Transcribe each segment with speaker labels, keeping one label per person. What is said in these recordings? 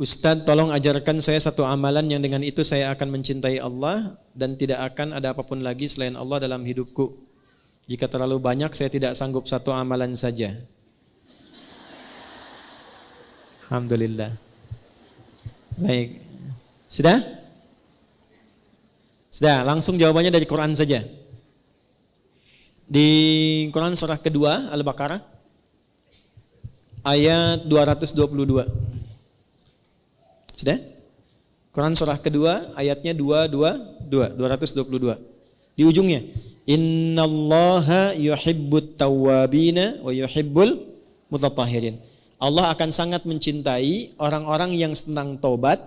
Speaker 1: Ustadz, tolong ajarkan saya satu amalan yang dengan itu saya akan mencintai Allah dan tidak akan ada apapun lagi selain Allah dalam hidupku. Jika terlalu banyak saya tidak sanggup satu amalan saja. Alhamdulillah. Baik. Sudah? Sudah, langsung jawabannya dari Quran saja. Di Quran surah kedua Al-Baqarah ayat 222. Sudah? Quran surah kedua ayatnya 222. Di ujungnya, innallaha yuhibbut tawwabina wa yuhibbul mutatahhirin. Allah akan sangat mencintai orang-orang yang senang taubat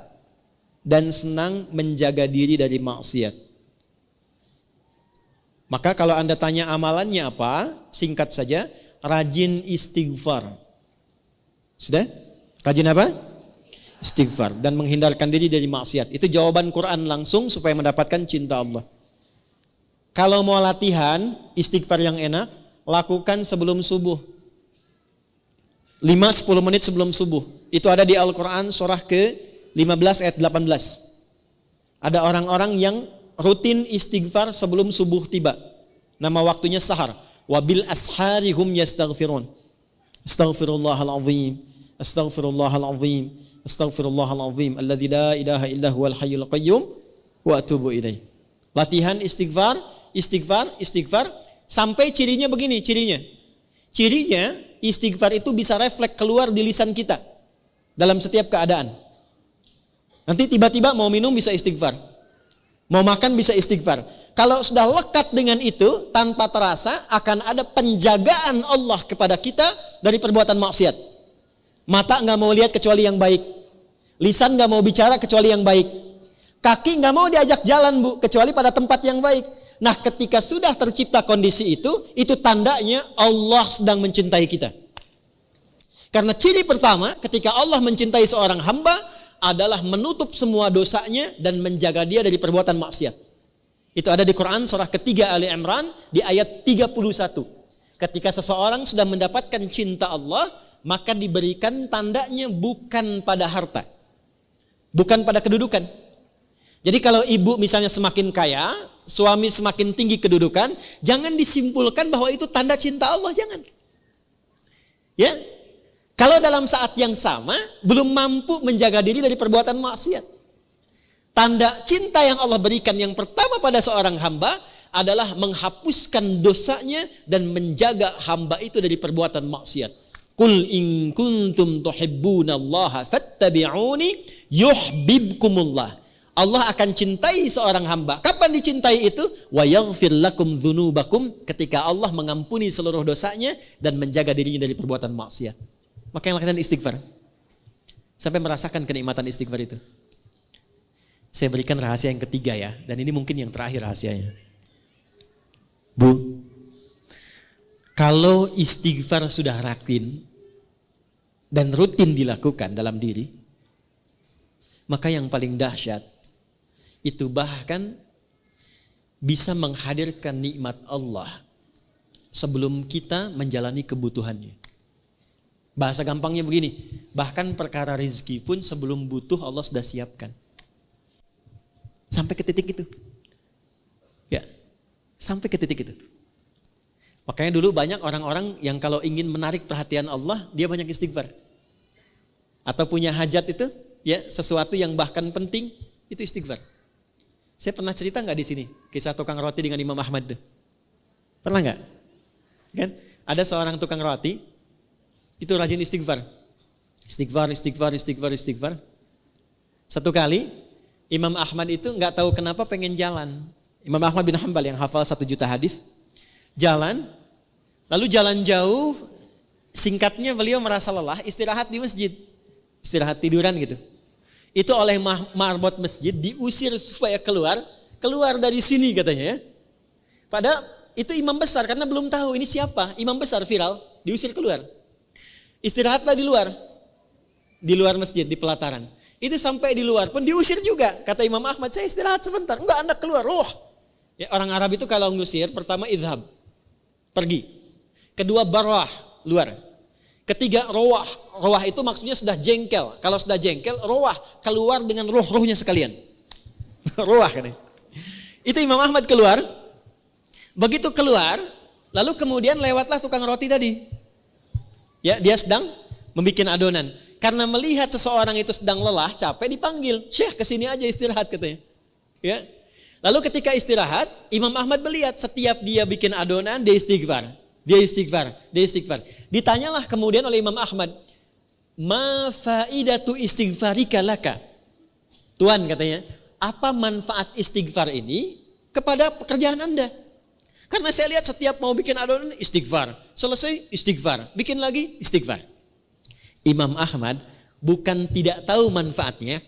Speaker 1: dan senang menjaga diri dari maksiat. Maka kalau Anda tanya amalannya apa? Singkat saja, rajin istighfar. Sudah? Rajin apa? Istighfar dan menghindarkan diri dari maksiat. Itu jawaban Quran langsung supaya mendapatkan cinta Allah. Kalau mau latihan istighfar yang enak, lakukan sebelum subuh. 5-10 menit sebelum subuh. Itu ada di Al-Quran surah ke-15 ayat 18. Ada orang-orang yang rutin istighfar sebelum subuh tiba. Nama waktunya sahar. Wabil asharihum yastaghfirun. Astaghfirullahalazim. Astaghfirullahalazim. Astaghfirullahalazim. Alladzi la ilaha illa huwal hayyul qayyum wa atubu ilaih. Latihan istighfar sampai cirinya begini, Cirinya istighfar itu bisa refleks keluar di lisan kita dalam setiap keadaan. Nanti tiba-tiba mau minum bisa istighfar. Mau makan bisa istighfar. Kalau sudah lekat dengan itu, tanpa terasa akan ada penjagaan Allah kepada kita dari perbuatan maksiat. Mata nggak mau lihat kecuali yang baik. Lisan nggak mau bicara kecuali yang baik. Kaki nggak mau diajak jalan, Bu, kecuali pada tempat yang baik. Nah, ketika sudah tercipta kondisi itu tandanya Allah sedang mencintai kita. Karena ciri pertama ketika Allah mencintai seorang hamba adalah menutup semua dosanya dan menjaga dia dari perbuatan maksiat. Itu ada di Quran surah ketiga Ali Imran di ayat 31. Ketika seseorang sudah mendapatkan cinta Allah, maka diberikan tandanya bukan pada harta, bukan pada kedudukan. Jadi kalau ibu misalnya semakin kaya, suami semakin tinggi kedudukan, jangan disimpulkan bahwa itu tanda cinta Allah, jangan. Ya. Kalau dalam saat yang sama belum mampu menjaga diri dari perbuatan maksiat. Tanda cinta yang Allah berikan yang pertama pada seorang hamba adalah menghapuskan dosanya dan menjaga hamba itu dari perbuatan maksiat. Qul in kuntum tuhibbunallaha fattabi'uni yuhibbukumullah. Allah akan cintai seorang hamba. Kapan dicintai itu? Wa yaghfir lakum dzunubakum, ketika Allah mengampuni seluruh dosanya dan menjaga dirinya dari perbuatan maksiat. Maka yang lakukan istighfar. Sampai merasakan kenikmatan istighfar itu. Saya berikan rahasia yang ketiga ya, dan ini mungkin yang terakhir rahasianya. Bu, kalau istighfar sudah rutin dan rutin dilakukan dalam diri, maka yang paling dahsyat itu bahkan bisa menghadirkan nikmat Allah sebelum kita menjalani kebutuhannya. Bahasa gampangnya begini, bahkan perkara rezeki pun sebelum butuh Allah sudah siapkan. Sampai ke titik itu. Ya, sampai ke titik itu. Makanya dulu banyak orang-orang yang kalau ingin menarik perhatian Allah, dia banyak istighfar. Atau punya hajat itu, ya sesuatu yang bahkan penting, itu istighfar. Saya pernah cerita nggak di sini kisah tukang roti dengan Imam Ahmad tuh? Pernah nggak? Kan? Ada seorang tukang roti itu rajin istighfar. Istighfar. Satu kali Imam Ahmad itu nggak tahu kenapa pengen jalan. Imam Ahmad bin Hanbal yang hafal 1 juta hadis, jalan, lalu jalan jauh. Singkatnya beliau merasa lelah, istirahat di masjid, istirahat tiduran gitu. Itu oleh marbot masjid diusir supaya keluar dari sini katanya ya. Padahal itu imam besar karena belum tahu ini siapa, imam besar viral, diusir keluar. Istirahatlah di luar masjid, di pelataran. Itu sampai di luar pun diusir juga. Kata Imam Ahmad, saya istirahat sebentar. Enggak, Anda keluar. Ya, orang Arab itu kalau ngusir, pertama idhab, pergi. Kedua barwah, luar. Ketiga, rawah. Rawah itu maksudnya sudah jengkel. Kalau sudah jengkel, rawah keluar dengan roh-rohnya sekalian. Rawah kan. Itu Imam Ahmad keluar. Begitu keluar, lalu kemudian lewatlah tukang roti tadi. Ya, dia sedang membuat adonan. Karena melihat seseorang itu sedang lelah, capek, dipanggil. Syekh, kesini aja istirahat katanya. Ya. Lalu ketika istirahat, Imam Ahmad melihat setiap dia bikin adonan, dia istighfar. Dia istighfar, dia istighfar. Ditanyalah kemudian oleh Imam Ahmad, ma faidatu istighfarika laka? Tuan katanya, apa manfaat istighfar ini kepada pekerjaan Anda? Karena saya lihat setiap mau bikin adonan istighfar, selesai istighfar, bikin lagi istighfar. Imam Ahmad bukan tidak tahu manfaatnya,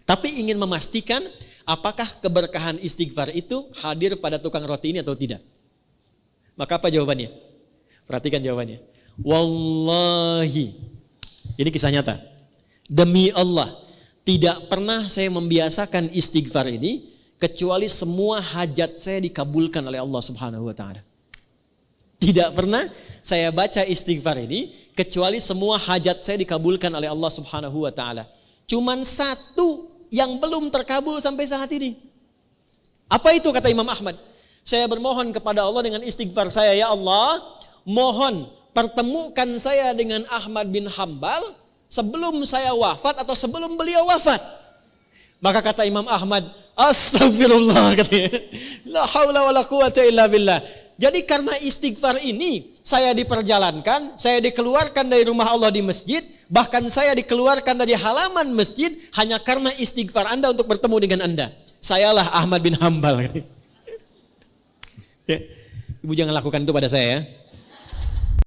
Speaker 1: tapi ingin memastikan apakah keberkahan istighfar itu hadir pada tukang roti ini atau tidak. Maka apa jawabannya? Perhatikan jawabannya. Wallahi, ini kisah nyata. Demi Allah, tidak pernah saya membiasakan istighfar ini kecuali semua hajat saya dikabulkan oleh Allah Subhanahu wa taala. Tidak pernah saya baca istighfar ini kecuali semua hajat saya dikabulkan oleh Allah Subhanahu wa taala. Cuman satu yang belum terkabul sampai saat ini. Apa itu kata Imam Ahmad? Saya bermohon kepada Allah dengan istighfar saya, ya Allah, mohon pertemukan saya dengan Ahmad bin Hambal sebelum saya wafat atau sebelum beliau wafat. Maka kata Imam Ahmad, astagfirullah katanya. La haula wala quwata illa billah. Jadi karena istighfar ini saya diperjalankan, saya dikeluarkan dari rumah Allah di masjid, bahkan saya dikeluarkan dari halaman masjid hanya karena istighfar Anda untuk bertemu dengan Anda. Sayalah Ahmad bin Hambal. Ya. Ibu jangan lakukan itu pada saya ya.